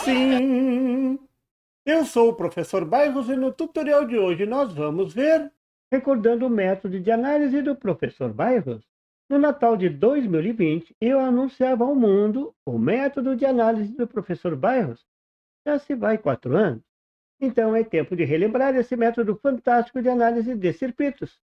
Sim, eu sou o professor Bairros e no tutorial de hoje nós vamos ver, recordando o método de análise do professor Bairros. No Natal de 2020, eu anunciava ao mundo o método de análise do professor Bairros. Já se vai 4 anos. Então é tempo de relembrar esse método fantástico de análise de circuitos.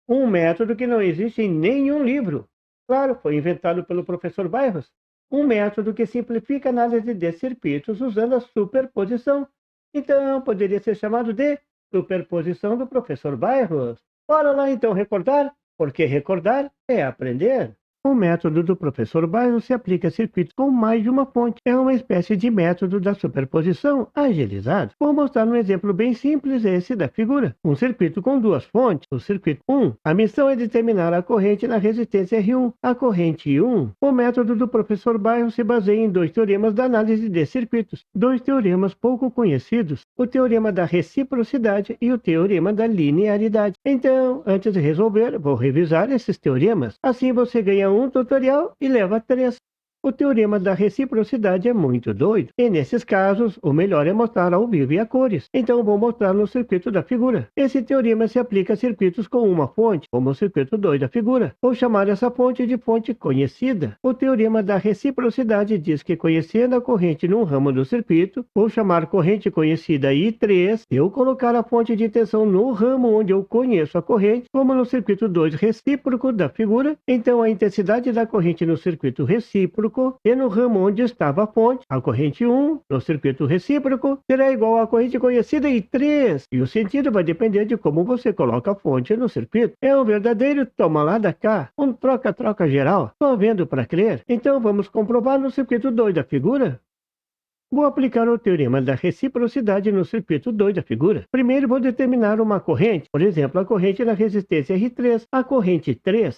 Um método que não existe em nenhum livro. Claro, foi inventado pelo professor Bairros. Um método que simplifica a análise de circuitos usando a superposição. Então poderia ser chamado de superposição do professor Bairros. Bora lá então recordar, porque recordar é aprender. O método do professor Bairros se aplica a circuitos com mais de uma fonte. É uma espécie de método da superposição agilizado. Vou mostrar um exemplo bem simples, esse da figura. Um circuito com duas fontes. O circuito 1. A missão é determinar a corrente na resistência R1. A corrente 1. O método do professor Bairros se baseia em dois teoremas da análise de circuitos. Dois teoremas pouco conhecidos. O teorema da reciprocidade e o teorema da linearidade. Então, antes de resolver, vou revisar esses teoremas. Assim você ganha um tutorial e leva 3. O teorema da reciprocidade é muito doido, e nesses casos, o melhor é mostrar ao vivo e a cores. Então vou mostrar no circuito da figura. Esse teorema se aplica a circuitos com uma fonte, como o circuito 2 da figura. Vou chamar essa fonte de fonte conhecida. O teorema da reciprocidade diz que conhecendo a corrente num ramo do circuito, vou chamar corrente conhecida I3, se eu colocar a fonte de tensão no ramo onde eu conheço a corrente, como no circuito 2 recíproco da figura, então a intensidade da corrente no circuito recíproco e no ramo onde estava a fonte, a corrente 1, no circuito recíproco, será igual à corrente conhecida I3. E o sentido vai depender de como você coloca a fonte no circuito. É um verdadeiro toma lá da cá, um troca-troca geral. Estou vendo para crer? Então vamos comprovar no circuito 2 da figura. Vou aplicar o teorema da reciprocidade no circuito 2 da figura. Primeiro vou determinar uma corrente, por exemplo, a corrente na resistência R3, a corrente 3.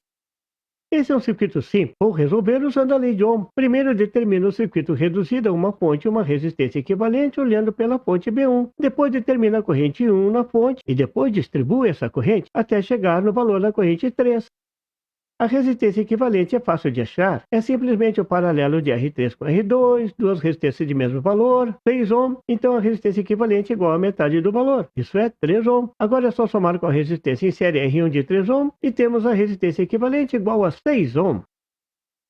Esse é um circuito simples. Vou resolver usando a lei de Ohm. Primeiro determino o circuito reduzido a uma fonte e uma resistência equivalente olhando pela fonte B1. Depois determino a corrente 1 na fonte e depois distribuo essa corrente até chegar no valor da corrente 3. A resistência equivalente é fácil de achar. É simplesmente o paralelo de R3 com R2, duas resistências de mesmo valor, 6 ohm. Então a resistência equivalente é igual a metade do valor. Isso é 3 ohm. Agora é só somar com a resistência em série R1 de 3 ohm e temos a resistência equivalente igual a 6 ohm.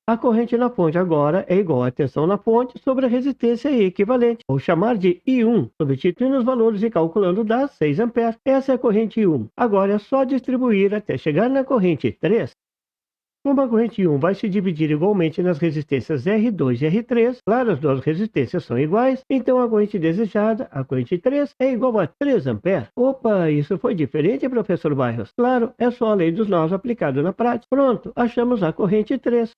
A corrente na fonte agora é igual à tensão na fonte sobre a resistência equivalente. Vou chamar de I1, substituindo os valores e calculando dá 6 amperes. Essa é a corrente 1. Agora é só distribuir até chegar na corrente 3. Como a corrente 1 vai se dividir igualmente nas resistências R2 e R3, claro, as duas resistências são iguais, então a corrente desejada, a corrente 3, é igual a 3 amperes. Opa, isso foi diferente, professor Bairros? Claro, é só a lei dos nós aplicada na prática. Pronto, achamos a corrente 3.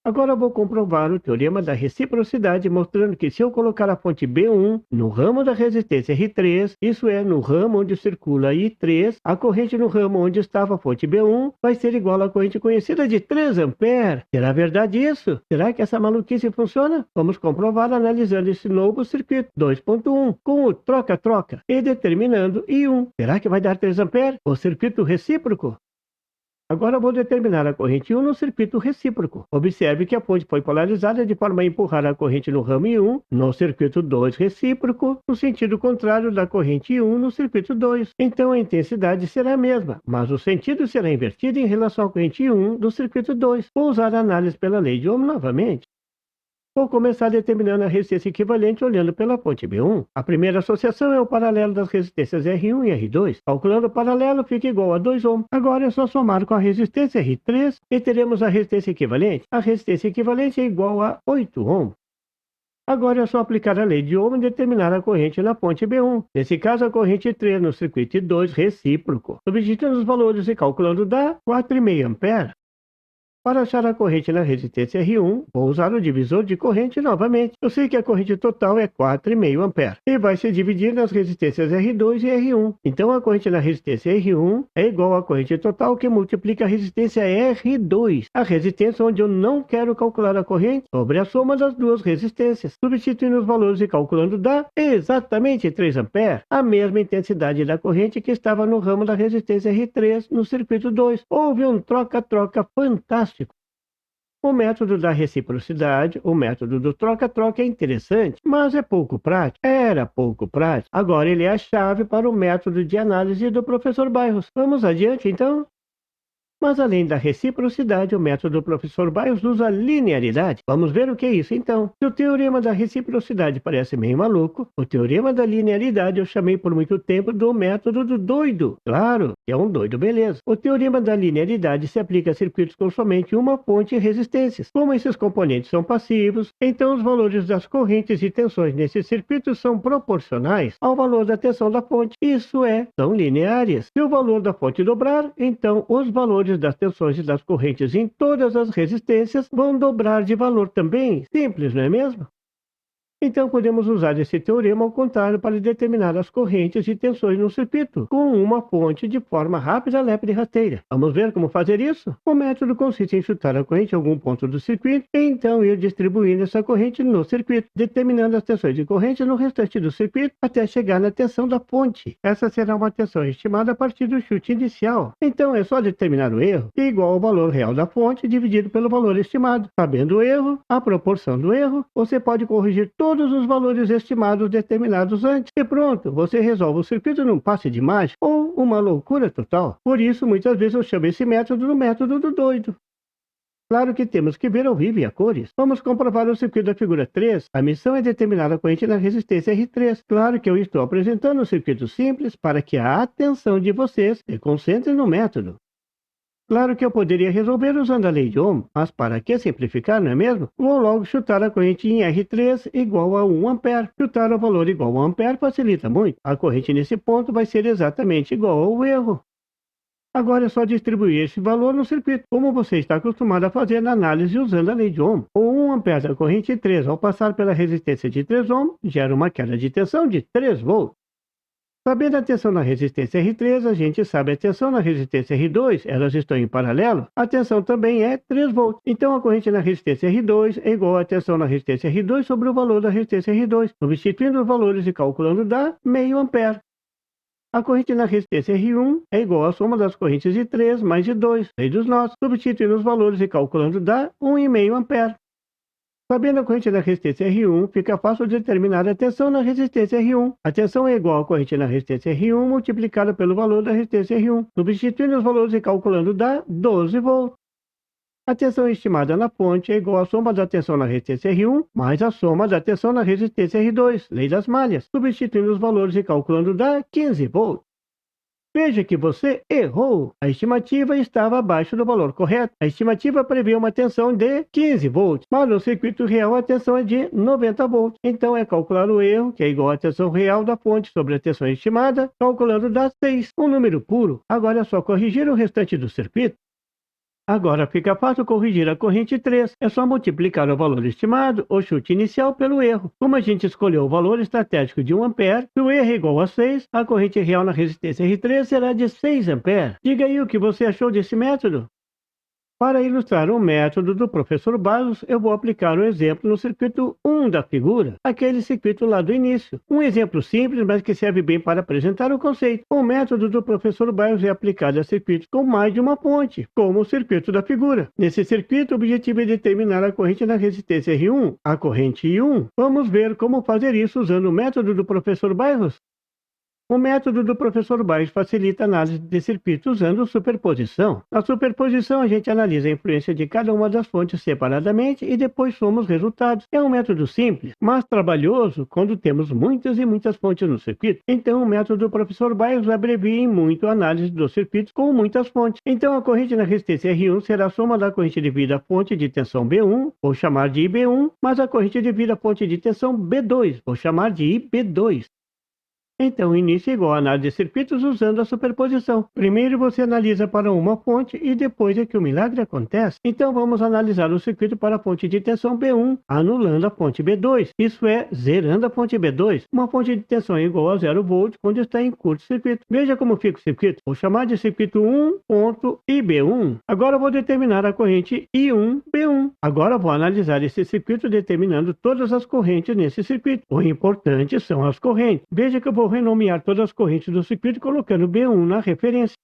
Agora vou comprovar o teorema da reciprocidade, mostrando que se eu colocar a fonte B1 no ramo da resistência R3, isso é, no ramo onde circula I3, a corrente no ramo onde estava a fonte B1 vai ser igual à corrente conhecida de 3 amperes. Será verdade isso? Será que essa maluquice funciona? Vamos comprovar analisando esse novo circuito 2.1 com o troca-troca e determinando I1. Será que vai dar 3 amperes? O circuito recíproco? Agora vou determinar a corrente 1 no circuito recíproco. Observe que a fonte foi polarizada de forma a empurrar a corrente no ramo I1 no circuito 2 recíproco, no sentido contrário da corrente I1 no circuito 2. Então a intensidade será a mesma, mas o sentido será invertido em relação à corrente I1 do circuito 2. Vou usar a análise pela lei de Ohm novamente. Vou começar determinando a resistência equivalente olhando pela fonte B1. A primeira associação é o paralelo das resistências R1 e R2. Calculando o paralelo fica igual a 2 ohm. Agora é só somar com a resistência R3 e teremos a resistência equivalente. A resistência equivalente é igual a 8 ohm. Agora é só aplicar a lei de Ohm e determinar a corrente na fonte B1. Nesse caso, a corrente 3 no circuito 2 recíproco. Substituindo os valores e calculando dá 4,5 amperes. Para achar a corrente na resistência R1, vou usar o divisor de corrente novamente. Eu sei que a corrente total é 4,5 amperes e vai se dividir nas resistências R2 e R1. Então a corrente na resistência R1 é igual à corrente total que multiplica a resistência R2, a resistência onde eu não quero calcular a corrente, sobre a soma das duas resistências. Substituindo os valores e calculando dá exatamente 3 amperes, a mesma intensidade da corrente que estava no ramo da resistência R3 no circuito 2. Houve um troca-troca fantástico. O método da reciprocidade, o método do troca-troca é interessante, mas é pouco prático. Era pouco prático. Agora ele é a chave para o método de análise do professor Bairros. Vamos adiante, então? Mas além da reciprocidade, o método do professor Bairros usa linearidade. Vamos ver o que é isso então. Se o teorema da reciprocidade parece meio maluco, o teorema da linearidade eu chamei por muito tempo do método do doido. Claro, que é um doido, beleza. O teorema da linearidade se aplica a circuitos com somente uma fonte e resistências. Como esses componentes são passivos, então os valores das correntes e tensões nesses circuitos são proporcionais ao valor da tensão da fonte. Isso é, são lineares. Se o valor da fonte dobrar, então os valores das tensões e das correntes em todas as resistências vão dobrar de valor também. Simples, não é mesmo? Então podemos usar esse teorema ao contrário para determinar as correntes e tensões no circuito, com uma fonte de forma rápida, lépida e rasteira. Vamos ver como fazer isso? O método consiste em chutar a corrente em algum ponto do circuito e então ir distribuindo essa corrente no circuito, determinando as tensões de corrente no restante do circuito até chegar na tensão da fonte. Essa será uma tensão estimada a partir do chute inicial. Então é só determinar o erro, que é igual ao valor real da fonte dividido pelo valor estimado. Sabendo o erro, a proporção do erro, você pode corrigir todos os valores estimados determinados antes. E pronto, você resolve o circuito num passe de mágica ou uma loucura total. Por isso, muitas vezes eu chamo esse método do método do doido. Claro que temos que ver ao vivo e a cores. Vamos comprovar o circuito da figura 3. A missão é determinar a corrente na resistência R3. Claro que eu estou apresentando um circuito simples para que a atenção de vocês se concentre no método. Claro que eu poderia resolver usando a lei de Ohm, mas para que simplificar, não é mesmo? Vou logo chutar a corrente em R3 igual a 1 ampere. Chutar o valor igual a 1 ampere facilita muito. A corrente nesse ponto vai ser exatamente igual ao erro. Agora é só distribuir esse valor no circuito, como você está acostumado a fazer na análise usando a lei de Ohm. O 1 ampere da corrente 3 ao passar pela resistência de 3 ohm gera uma queda de tensão de 3 volts. Sabendo a tensão na resistência R3, a gente sabe a tensão na resistência R2, elas estão em paralelo, a tensão também é 3 volts. Então a corrente na resistência R2 é igual à tensão na resistência R2 sobre o valor da resistência R2, substituindo os valores e calculando dá meio ampere. A corrente na resistência R1 é igual à soma das correntes de 3 mais de 2, lei dos nós, substituindo os valores e calculando dá 1,5 ampere. Sabendo a corrente da resistência R1, fica fácil determinar a tensão na resistência R1. A tensão é igual à corrente na resistência R1 multiplicada pelo valor da resistência R1. Substituindo os valores e calculando dá 12 volts. A tensão estimada na fonte é igual à soma da tensão na resistência R1 mais a soma da tensão na resistência R2, lei das malhas. Substituindo os valores e calculando dá 15 volts. Veja que você errou. A estimativa estava abaixo do valor correto. A estimativa prevê uma tensão de 15 volts, mas no circuito real a tensão é de 90 volts. Então é calcular o erro, que é igual à tensão real da fonte sobre a tensão estimada, calculando dá 6, um número puro. Agora é só corrigir o restante do circuito. Agora fica fácil corrigir a corrente 3. É só multiplicar o valor estimado, o chute inicial, pelo erro. Como a gente escolheu o valor estratégico de 1 ampere, se o erro é igual a 6, a corrente real na resistência R3 será de 6 ampere. Diga aí o que você achou desse método. Para ilustrar o método do professor Bairros, eu vou aplicar um exemplo no circuito 1 da figura, aquele circuito lá do início. Um exemplo simples, mas que serve bem para apresentar o conceito. O método do professor Bairros é aplicado a circuitos com mais de uma fonte, como o circuito da figura. Nesse circuito, o objetivo é determinar a corrente na resistência R1, a corrente I1. Vamos ver como fazer isso usando o método do professor Bairros. O método do professor Bairros facilita a análise de circuitos usando superposição. Na superposição, a gente analisa a influência de cada uma das fontes separadamente e depois soma os resultados. É um método simples, mas trabalhoso quando temos muitas e muitas fontes no circuito. Então, o método do professor Bairros abrevia em muito a análise dos circuitos com muitas fontes. Então, a corrente na resistência R1 será a soma da corrente devido à fonte de tensão B1, vou chamar de IB1, mais a corrente devido à fonte de tensão B2, vou chamar de IB2. Então, inicie igual a análise de circuitos usando a superposição. Primeiro você analisa para uma fonte e depois é que o milagre acontece. Então, vamos analisar o circuito para a fonte de tensão B1, anulando a fonte B2. Isso é, zerando a fonte B2. Uma fonte de tensão é igual a 0 volts quando está em curto-circuito. Veja como fica o circuito. Vou chamar de circuito 1.IB1. Agora vou determinar a corrente I1B1. Agora vou analisar esse circuito determinando todas as correntes nesse circuito. O importante são as correntes. Veja que eu vou renomear todas as correntes do circuito colocando B1 na referência.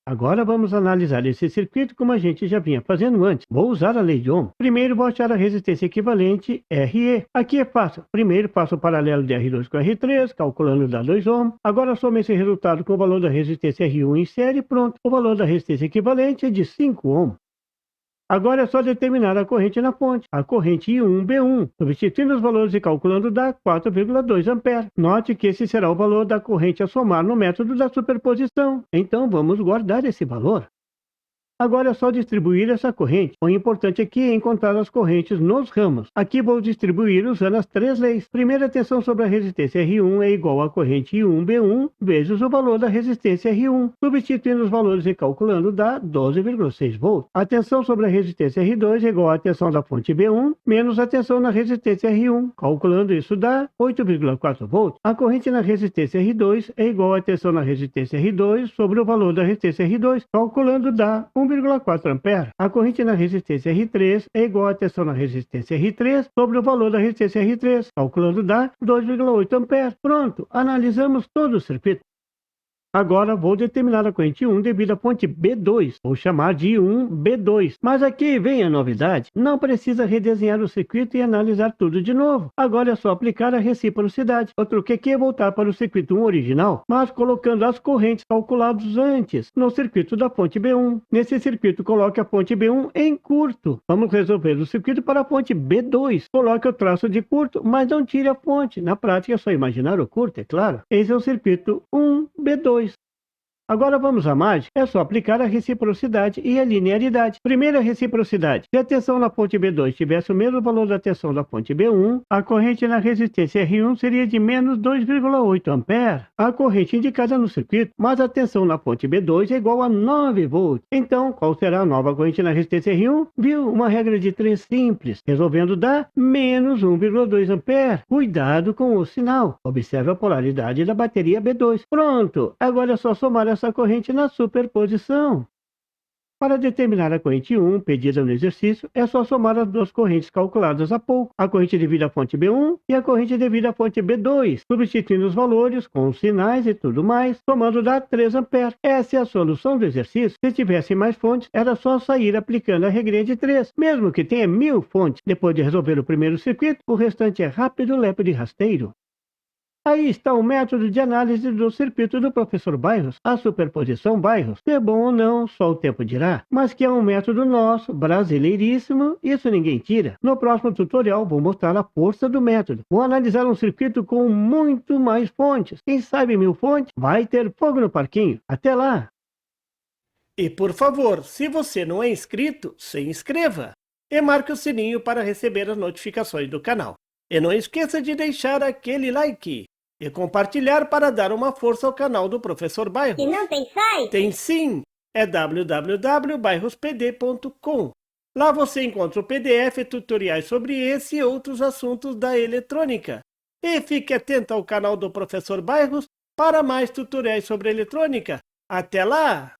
Agora vamos analisar esse circuito como a gente já vinha fazendo antes. Vou usar a lei de Ohm. Primeiro vou achar a resistência equivalente RE. Aqui é fácil. Primeiro faço o paralelo de R2 com R3, calculando dá 2 ohm. Agora soma esse resultado com o valor da resistência R1 em série e pronto. O valor da resistência equivalente é de 5 ohm. Agora é só determinar a corrente na fonte, a corrente I1B1, substituindo os valores e calculando dá 4,2 ampere. Note que esse será o valor da corrente a somar no método da superposição. Então vamos guardar esse valor. Agora é só distribuir essa corrente. O importante aqui é encontrar as correntes nos ramos. Aqui vou distribuir usando as três leis. Primeira, a tensão sobre a resistência R1 é igual à corrente I1B1 vezes o valor da resistência R1. Substituindo os valores e calculando dá 12,6 volts. A tensão sobre a resistência R2 é igual à tensão da fonte B1 menos a tensão na resistência R1. Calculando isso dá 8,4 volts. A corrente na resistência R2 é igual à tensão na resistência R2 sobre o valor da resistência R2. Calculando dá 1,4 ampere. A corrente na resistência R3 é igual à tensão na resistência R3 sobre o valor da resistência R3. Calculando dá 2,8 ampere. Pronto, analisamos todo o circuito. Agora vou determinar a corrente 1 devido à fonte B2. Vou chamar de 1B2. Mas aqui vem a novidade. Não precisa redesenhar o circuito e analisar tudo de novo. Agora é só aplicar a reciprocidade. O truque aqui é voltar para o circuito 1 original, mas colocando as correntes calculadas antes no circuito da fonte B1. Nesse circuito, coloque a fonte B1 em curto. Vamos resolver o circuito para a fonte B2. Coloque o traço de curto, mas não tire a fonte. Na prática é só imaginar o curto, é claro. Esse é o circuito 1B2. Agora vamos à mágica. É só aplicar a reciprocidade e a linearidade. Primeira reciprocidade. Se a tensão na fonte B2 tivesse o mesmo valor da tensão da fonte B1, a corrente na resistência R1 seria de menos 2,8 ampere. A corrente indicada no circuito, mas a tensão na fonte B2 é igual a 9 volts. Então, qual será a nova corrente na resistência R1? Viu? Uma regra de 3 simples. Resolvendo dá menos 1,2 ampere. Cuidado com o sinal. Observe a polaridade da bateria B2. Pronto. Agora é só somar essa corrente na superposição. Para determinar a corrente 1 pedida no exercício, é só somar as duas correntes calculadas há pouco, a corrente devida à fonte B1 e a corrente devida à fonte B2, substituindo os valores com os sinais e tudo mais, somando dá 3 ampere. Essa é a solução do exercício. Se tivesse mais fontes, era só sair aplicando a regrinha de 3, mesmo que tenha 1000 fontes. Depois de resolver o primeiro circuito, o restante é rápido lepo de rasteiro. Aí está o método de análise do circuito do professor Bairros, a superposição Bairros. Se é bom ou não, só o tempo dirá, mas que é um método nosso, brasileiríssimo, isso ninguém tira. No próximo tutorial vou mostrar a força do método. Vou analisar um circuito com muito mais fontes. Quem sabe 1000 fontes vai ter fogo no parquinho. Até lá! E por favor, se você não é inscrito, se inscreva e marque o sininho para receber as notificações do canal. E não esqueça de deixar aquele like e compartilhar para dar uma força ao canal do Professor Bairros. E não tem site? Tem sim! É www.bairrospd.com. Lá você encontra o PDF e tutoriais sobre esse e outros assuntos da eletrônica. E fique atento ao canal do Professor Bairros para mais tutoriais sobre eletrônica. Até lá!